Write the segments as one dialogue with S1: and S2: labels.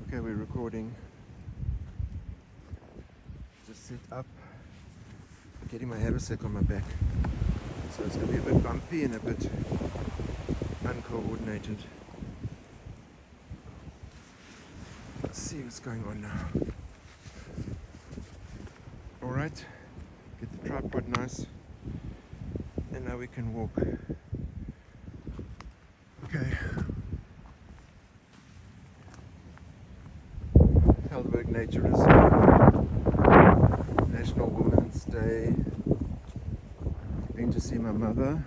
S1: Okay, we're recording. Just sit up, getting my haversack on my back. So it's going to be a bit bumpy and a bit uncoordinated. Let's see what's going on now. Alright, get the tripod nice. And now we can walk. Okay. Helderberg Nature Reserve, National Women's Day. Been to see my mother.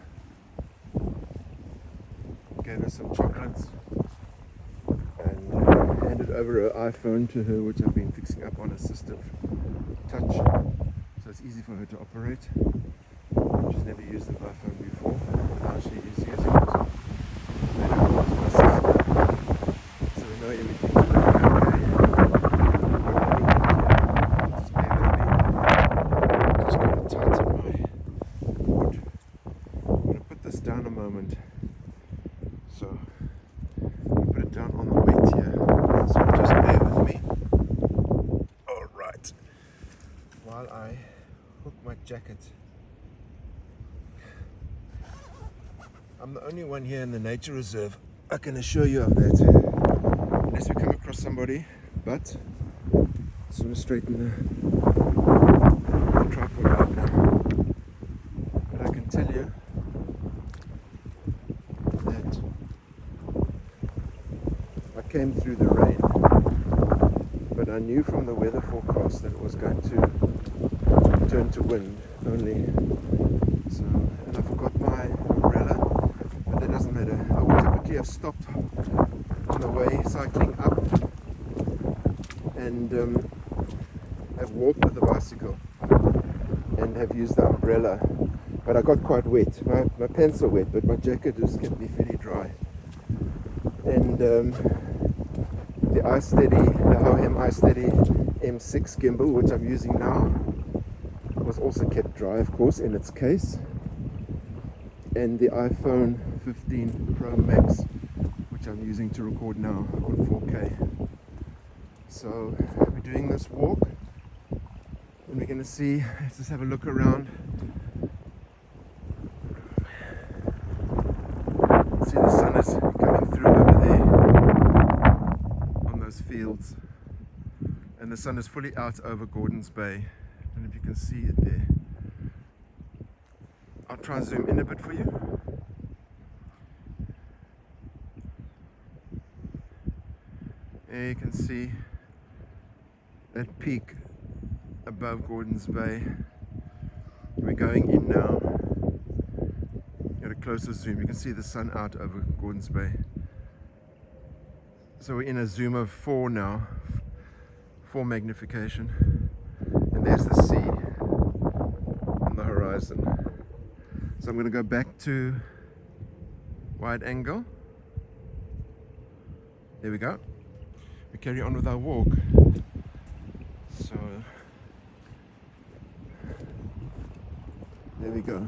S1: Gave her some chocolates and handed over her iPhone to her, which I've been fixing up on assistive touch, so it's easy for her to operate. She's never used an iPhone before. Now she is using it. Made her call to my sister, so we know everything's working okay. Just bear with me. Just got to tighten my board. I'm going to put this down a moment. So I'm going to put it down on the weight here. So just bear with me. Alright. While I hook my jacket. I'm the only one here in the nature reserve, I can assure you of that. Unless we come across somebody, but just want to straighten the tripod out now. But I can tell you that I came through the rain, but I knew from the weather forecast that it was going to turn to wind only. So, and I forgot my umbrella. That doesn't matter. I would typically have stopped on the way cycling up and have walked with the bicycle and have used the umbrella, but I got quite wet. My pants are wet, but my jacket has kept me fairly dry. And the Hohem iSteady M6 gimbal, which I'm using now, was also kept dry, of course, in its case. And the iPhone 15 Pro Max, which I'm using to record now on 4K. So we're doing this walk and we're going to see, let's just have a look around. See, the sun is coming through over there on those fields, and the sun is fully out over Gordons Bay. I don't know if you can see it there. I'll try and zoom in a bit for you. There you can see that peak above Gordons Bay. We're going in now. Get a closer zoom. You can see the sun out over Gordons Bay. So we're in a zoom of 4 now, 4 magnification. And there's the sea on the horizon. So I'm going to go back to wide angle. There we go. We carry on with our walk. So there we go.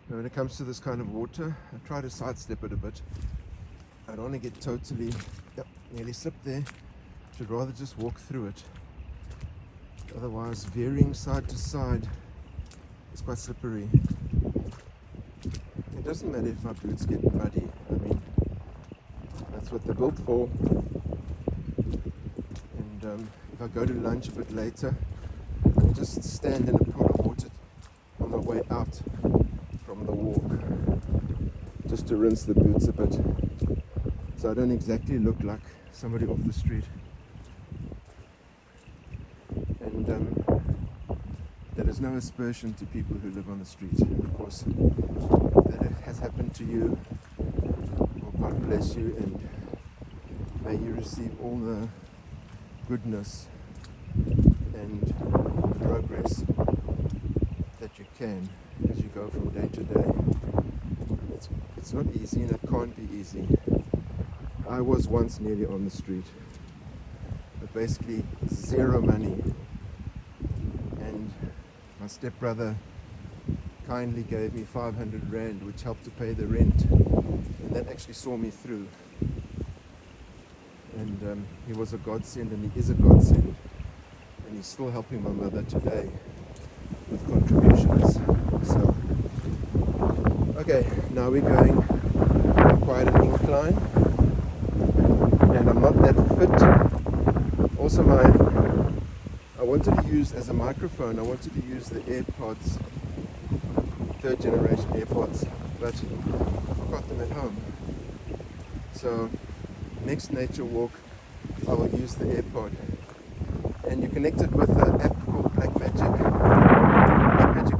S1: Now when it comes to this kind of water, I try to sidestep it a bit. I don't want to get totally, nearly slipped there. Should rather just walk through it. Otherwise, veering side to side is quite slippery. It doesn't matter if my boots get muddy. I mean, that's what they're built for. And if I go to lunch a bit later, I can just stand in a pool of water on my way out from the walk, just to rinse the boots a bit, so I don't exactly look like somebody off the street. And there is no aspersion to people who live on the street. Of course, that it has happened to you. Well, God bless you, and may you receive all the goodness and progress that you can as you go from day to day. It's not easy, and it can't be easy. I was once nearly on the street, but basically zero money My stepbrother kindly gave me 500 Rand, which helped to pay the rent, and that actually saw me through. And he was a godsend, and he is a godsend, and he's still helping my mother today with contributions. So, okay, now we're going quite an incline, and I'm not that fit. Also, I wanted to use as a microphone, I wanted to use the AirPods, third generation AirPods, but I forgot them at home. So next nature walk I will use the AirPod, and you connect it with an app called Blackmagic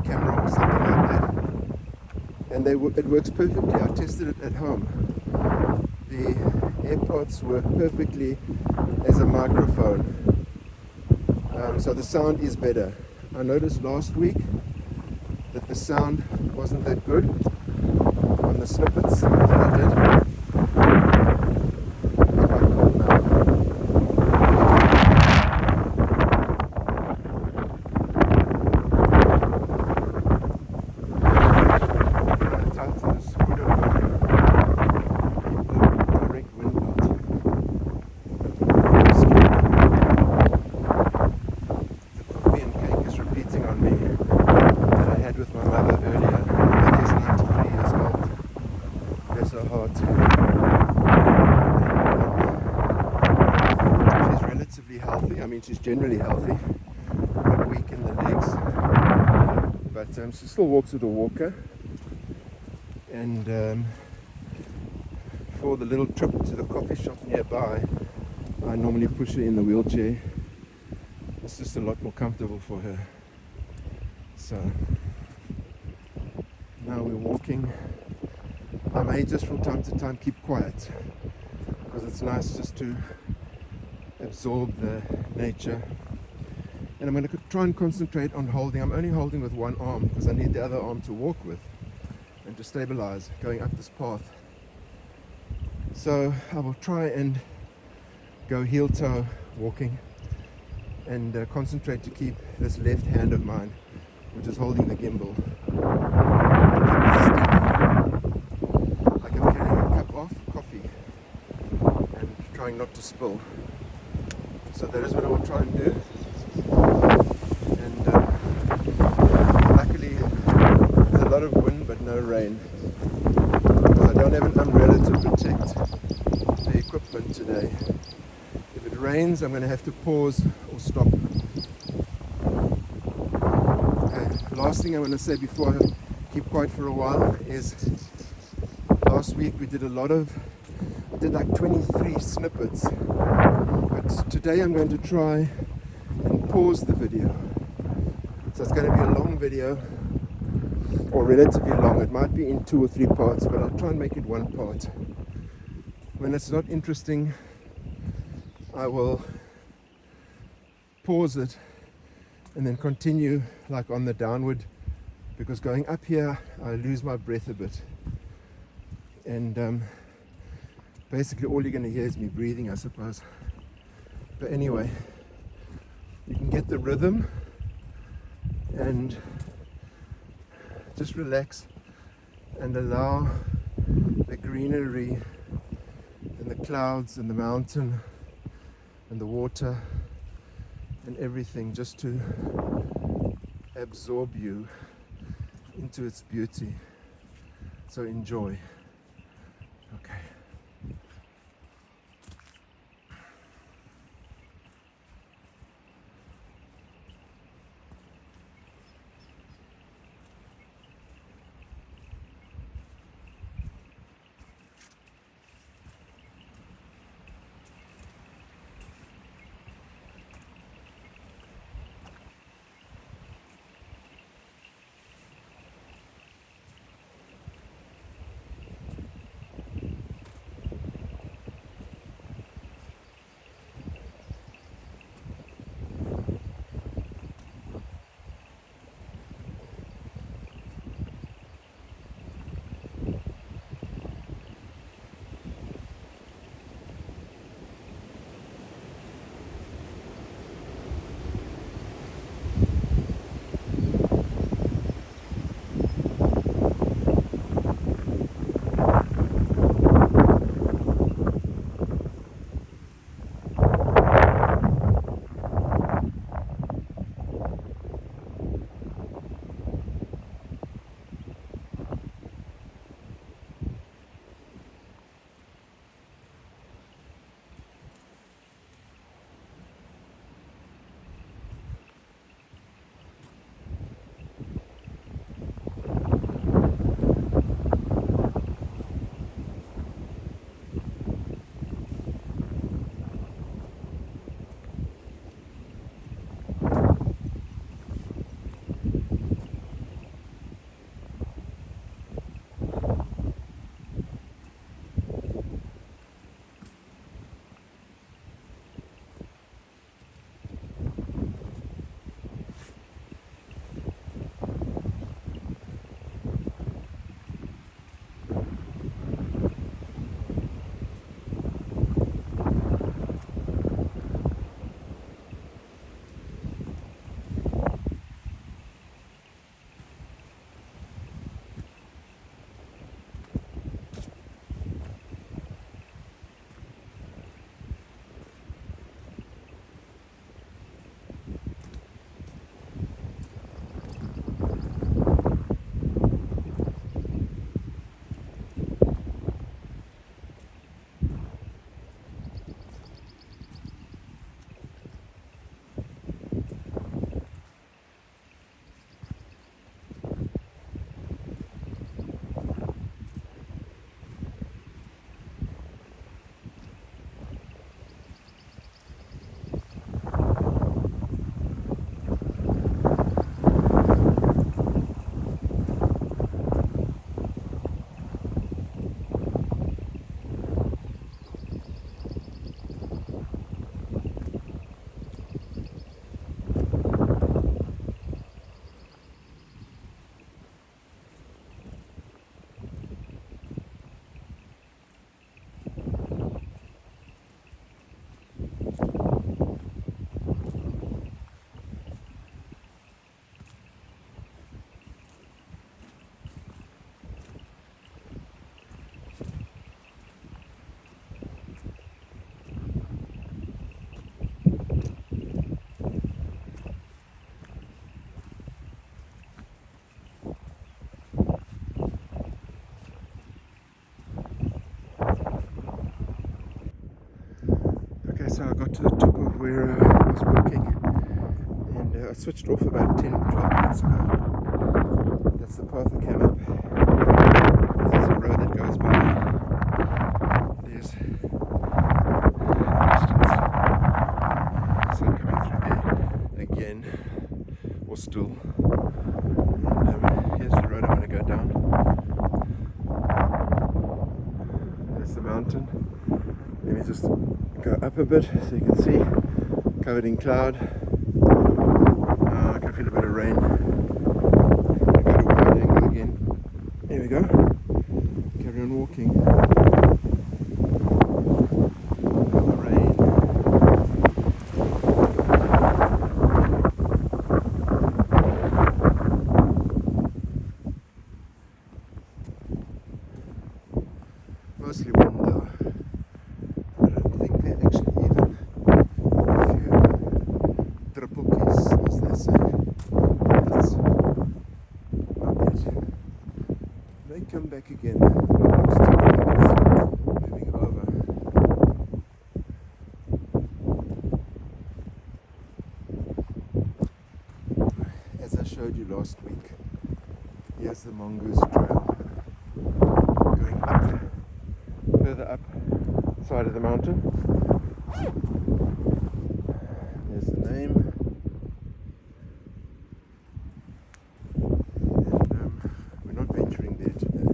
S1: camera or something like that, and it works perfectly. I tested it at home. The AirPods work perfectly as a microphone, so the sound is better. I noticed last week that the sound wasn't that good on the snippets that I did. I'm quite cold now. Try to tighten this hood over, keep the direct wind out. The coffee and cake is repeating on me that I had with my mother earlier. My mother is 93 years old. Bless her heart. And she's relatively healthy. I mean, she's generally healthy, but weak in the legs. But she still walks with a walker. And for the little trip to the coffee shop nearby, I normally push her in the wheelchair. It's just a lot more comfortable for her. So now we're walking. I may just from time to time keep quiet, because it's nice just to absorb the nature. And I'm going to try and concentrate on holding. I'm only holding with one arm because I need the other arm to walk with and to stabilize going up this path. So I will try and go heel toe walking, and concentrate to keep this left hand of mine, which is holding the gimbal, keep it steady, like I'm carrying a cup of coffee, and trying not to spill. So that is what I will try and do. And luckily there's a lot of wind but no rain, because I don't have an umbrella to protect the equipment today. If it rains, I'm going to have to pause or stop. Last thing I want to say before I keep quiet for a while is, last week we did I did like 23 snippets, but today I'm going to try and pause the video. So it's going to be a long video, or relatively long. It might be in 2 or 3 parts, but I'll try and make it one part. When it's not interesting, I will pause it and then continue like on the downward, because going up here I lose my breath a bit, and basically all you're going to hear is me breathing, I suppose. But anyway, you can get the rhythm and just relax and allow the greenery and the clouds and the mountain and the water and everything just to absorb you into its beauty. So enjoy. Okay. So I got to the top of where I was walking, and I switched off about 10, 12 minutes ago. That's the path I came up. There's a road that goes by. There's distance. So coming through there again, or still. And here's the road I'm going to go down. There's the mountain. Let me just go up a bit so you can see. Covered in cloud. I can feel a bit of rain. I go to wide angle again. There we go. Carry on walking. Feel the rain. Mostly wind though. I don't think they're actually even a few drupeltjies, as they say. That's not yet. They come back again. Looks to me like it's moving over. As I showed you last week, here's the Mongoose Trail. Going up, further up side of the mountain. There's the name. And we're not venturing there today.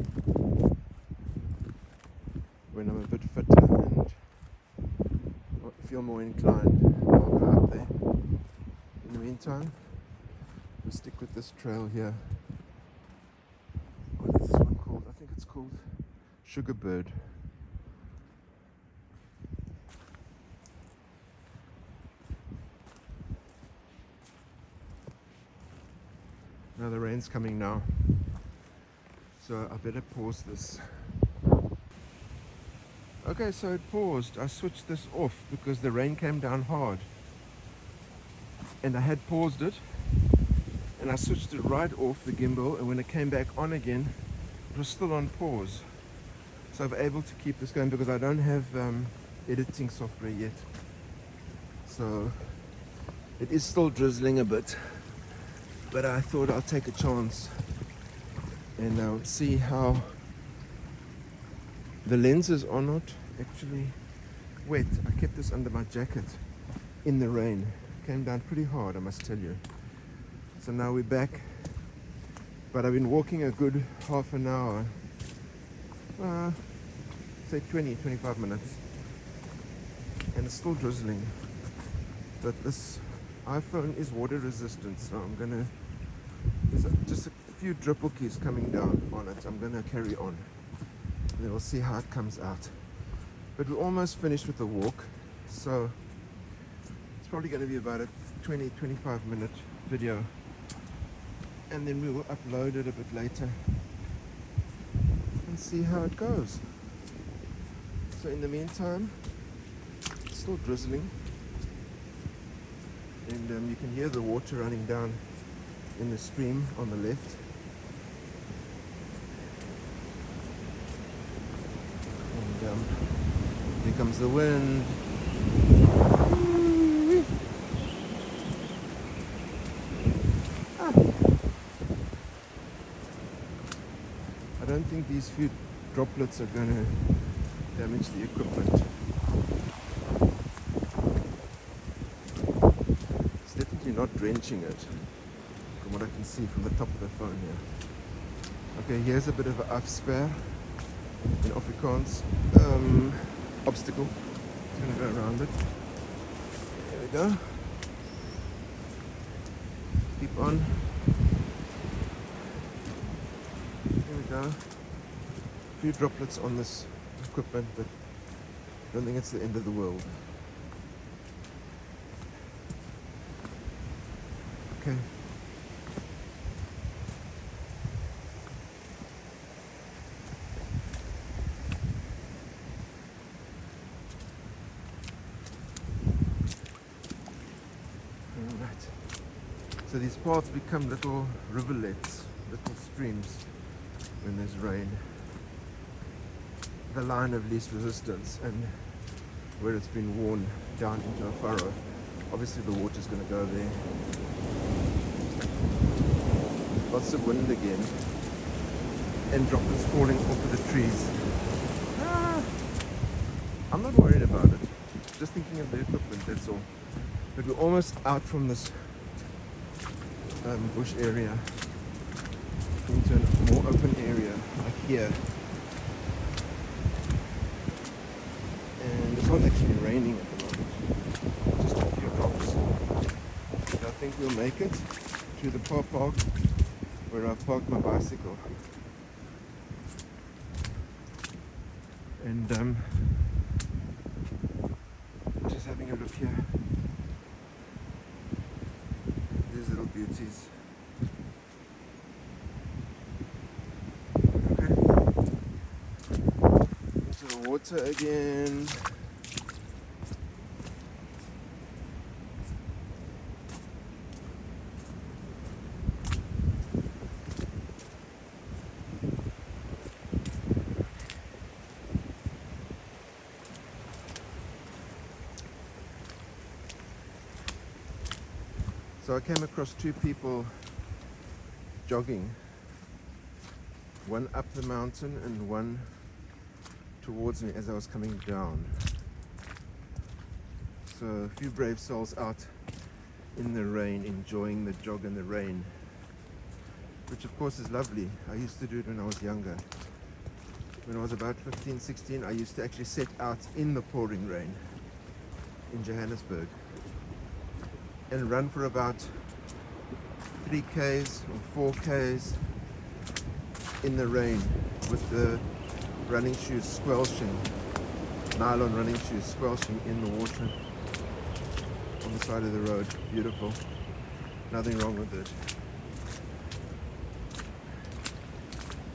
S1: When I'm a bit fitter and feel more inclined, I'll go up there. In the meantime, we'll stick with this trail here. What is this one called? I think it's called Sugarbird. Now the rain's coming now, so I better pause this. Okay, so it paused. I switched this off because the rain came down hard. And I had paused it, and I switched it right off the gimbal, and when it came back on again, it was still on pause. So I'm able to keep this going because I don't have editing software yet. So it is still drizzling a bit. But I thought I'll take a chance and see how the lenses are not actually wet. I kept this under my jacket in the rain. It came down pretty hard, I must tell you. So now we're back, but I've been walking a good half an hour, say 20-25 minutes, and it's still drizzling. But this iPhone is water resistant, so I'm gonna, there's just a few drupeltjies coming down on it. I'm gonna carry on, and then we'll see how it comes out. But we're almost finished with the walk, so it's probably gonna be about a 20-25 minute video, and then we will upload it a bit later and see how it goes. So in the meantime, it's still drizzling. And you can hear the water running down in the stream on the left. And here comes the wind. I don't think these few droplets are going to damage the equipment. Not drenching it, from what I can see from the top of the phone here. Okay, here's a bit of an afsper in Afrikaans, obstacle. I'm going to go around it. There we go. Keep on. There we go. A few droplets on this equipment, but I don't think it's the end of the world. Okay. Alright. So these paths become little rivulets, little streams when there's rain. The line of least resistance and where it's been worn down into a furrow. Obviously the water's going to go there. Lots of wind again, and droplets falling off of the trees. I'm not worried about it. Just thinking of the equipment, that's all. But we're almost out from this bush area into a more open area like here. And it's not actually raining at the moment, just a few drops. But I think we'll make it to the car park where I've parked my bicycle. And just having a look here. These little beauties. Okay. Into the water again. So I came across two people jogging, one up the mountain and one towards me as I was coming down. So a few brave souls out in the rain, enjoying the jog in the rain, which of course is lovely. I used to do it when I was younger. When I was about 15, 16, I used to actually set out in the pouring rain in Johannesburg and run for about 3Ks or 4Ks in the rain with the running shoes squelching, nylon running shoes squelching in the water on the side of the road. Beautiful. Nothing wrong with it.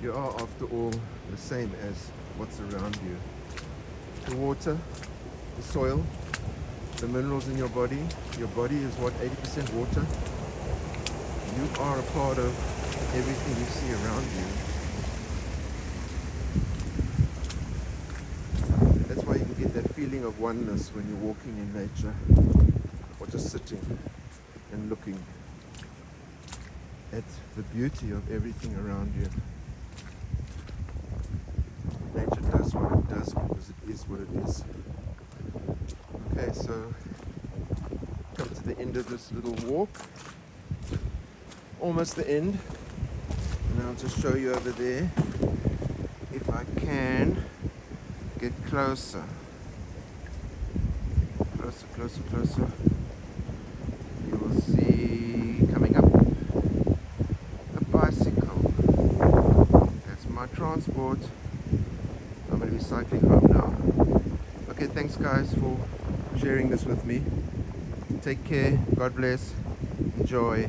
S1: You are, after all, the same as what's around you. The water, the soil, the minerals in your body. Your body is what, 80% water? You are a part of everything you see around you. That's why you can get that feeling of oneness when you're walking in nature, or just sitting and looking at the beauty of everything around you. Nature does what it does because it is what it is. Okay, so come to the end of this little walk. Almost the end. And I'll just show you over there, if I can get closer. Closer, closer, closer. You will see coming up a bicycle. That's my transport. I'm going to be cycling home now. Okay, thanks guys for sharing this with me. Take care. God bless. Enjoy.